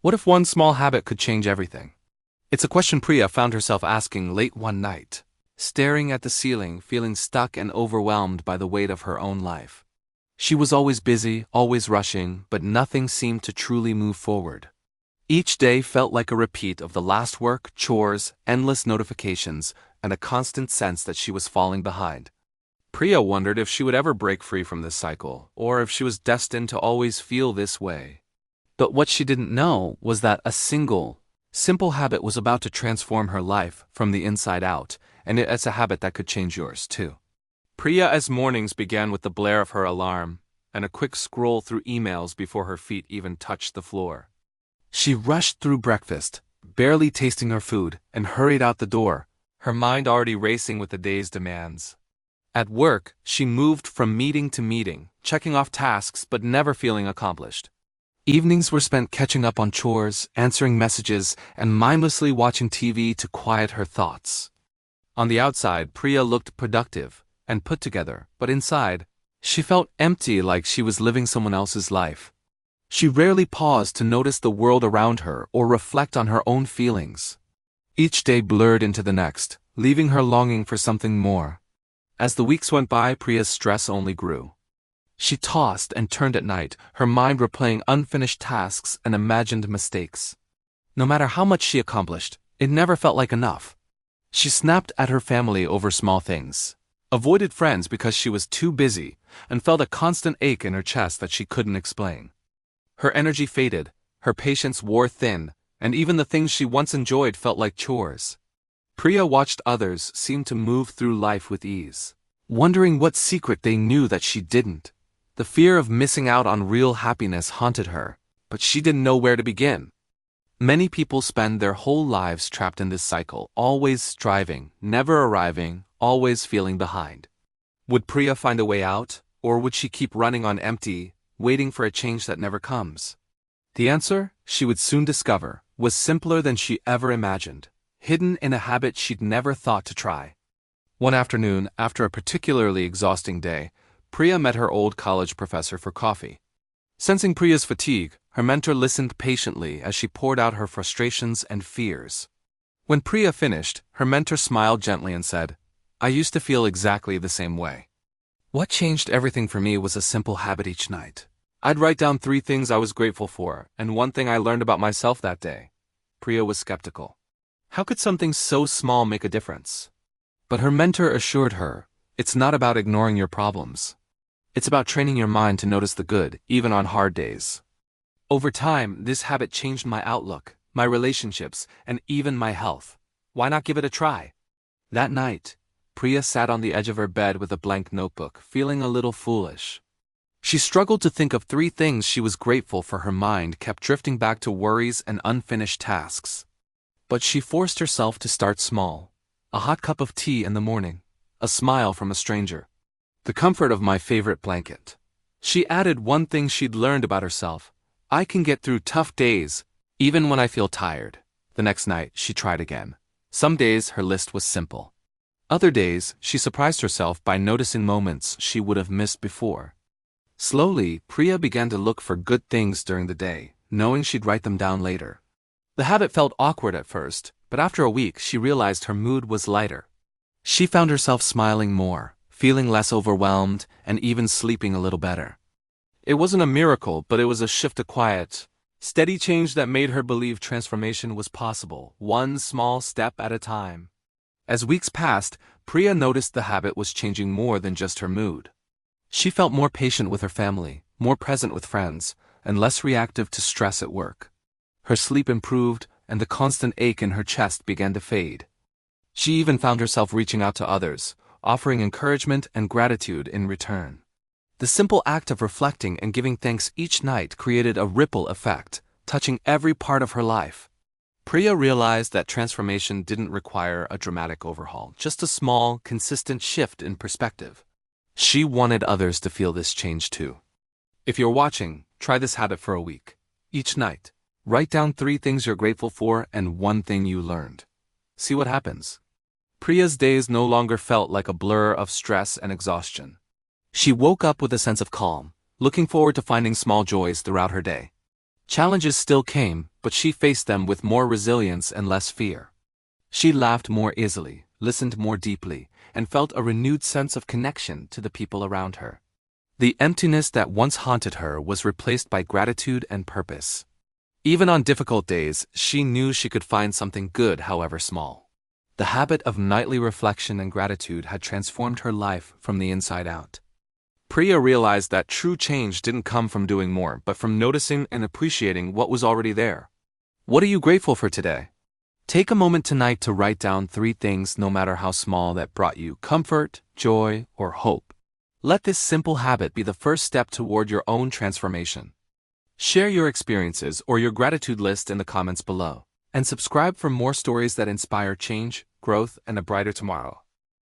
What if one small habit could change everything? It's a question Priya found herself asking late one night, staring at the ceiling, feeling stuck and overwhelmed by the weight of her own life. She was always busy, always rushing, but nothing seemed to truly move forward. Each day felt like a repeat of the last work, chores, endless notifications, and a constant sense that she was falling behind. Priya wondered if she would ever break free from this cycle, or if she was destined to always feel this way. But what she didn't know was that a simple habit was about to transform her life from the inside out, and it's a habit that could change yours too. Priya's mornings began with the blare of her alarm, and a quick scroll through emails before her feet even touched the floor. She rushed through breakfast, barely tasting her food, and hurried out the door, her mind already racing with the day's demands. At work, she moved from meeting to meeting, checking off tasks but never feeling accomplished. Evenings were spent catching up on chores, answering messages, and mindlessly watching TV to quiet her thoughts. On the outside, Priya looked productive and put together, but inside, she felt empty, like she was living someone else's life. She rarely paused to notice the world around her or reflect on her own feelings. Each day blurred into the next, leaving her longing for something more. As the weeks went by, Priya's stress only grew. She tossed and turned at night, her mind replaying unfinished tasks and imagined mistakes. No matter how much she accomplished, it never felt like enough. She snapped at her family over small things, avoided friends because she was too busy, and felt a constant ache in her chest that she couldn't explain. Her energy faded, her patience wore thin, and even the things she once enjoyed felt like chores. Priya watched others seem to move through life with ease, wondering what secret they knew that she didn't. The fear of missing out on real happiness haunted her, but she didn't know where to begin. Many people spend their whole lives trapped in this cycle, always striving, never arriving, always feeling behind. Would Priya find a way out, or would she keep running on empty, waiting for a change that never comes? The answer, she would soon discover, was simpler than she ever imagined, hidden in a habit she'd never thought to try. One afternoon, after a particularly exhausting day, Priya met her old college professor for coffee. Sensing Priya's fatigue, her mentor listened patiently as she poured out her frustrations and fears. When Priya finished, her mentor smiled gently and said, "I used to feel exactly the same way. What changed everything for me was a simple habit each night. I'd write down 3 things I was grateful for, and 1 thing I learned about myself that day." Priya was skeptical. How could something so small make a difference? But her mentor assured her, it's not about ignoring your problems. It's about training your mind to notice the good, even on hard days. Over time, this habit changed my outlook, my relationships, and even my health. Why not give it a try? That night, Priya sat on the edge of her bed with a blank notebook, feeling a little foolish. She struggled to think of 3 things she was grateful for. Her mind kept drifting back to worries and unfinished tasks. But she forced herself to start small. A hot cup of tea in the morning, a smile from a stranger, the comfort of my favorite blanket. She added 1 thing she'd learned about herself: I can get through tough days, even when I feel tired. The next night, she tried again. Some days her list was simple. Other days, she surprised herself by noticing moments she would have missed before. Slowly, Priya began to look for good things during the day, knowing she'd write them down later. The habit felt awkward at first, but after a week she realized her mood was lighter. She found herself smiling more, feeling less overwhelmed, and even sleeping a little better. It wasn't a miracle, but it was a shift to quiet, steady change that made her believe transformation was possible, 1 small step at a time. As weeks passed, Priya noticed the habit was changing more than just her mood. She felt more patient with her family, more present with friends, and less reactive to stress at work. Her sleep improved, and the constant ache in her chest began to fade. She even found herself reaching out to others, offering encouragement and gratitude in return. The simple act of reflecting and giving thanks each night created a ripple effect, touching every part of her life. Priya realized that transformation didn't require a dramatic overhaul, just a small, consistent shift in perspective. She wanted others to feel this change too. If you're watching, try this habit for a week. Each night, write down 3 things you're grateful for and 1 thing you learned. See what happens. Priya's days no longer felt like a blur of stress and exhaustion. She woke up with a sense of calm, looking forward to finding small joys throughout her day. Challenges still came, but she faced them with more resilience and less fear. She laughed more easily, listened more deeply, and felt a renewed sense of connection to the people around her. The emptiness that once haunted her was replaced by gratitude and purpose. Even on difficult days, she knew she could find something good, however small. The habit of nightly reflection and gratitude had transformed her life from the inside out. Priya realized that true change didn't come from doing more, but from noticing and appreciating what was already there. What are you grateful for today? Take a moment tonight to write down 3 things, no matter how small, that brought you comfort, joy, or hope. Let this simple habit be the first step toward your own transformation. Share your experiences or your gratitude list in the comments below, and subscribe for more stories that inspire change, growth, and a brighter tomorrow.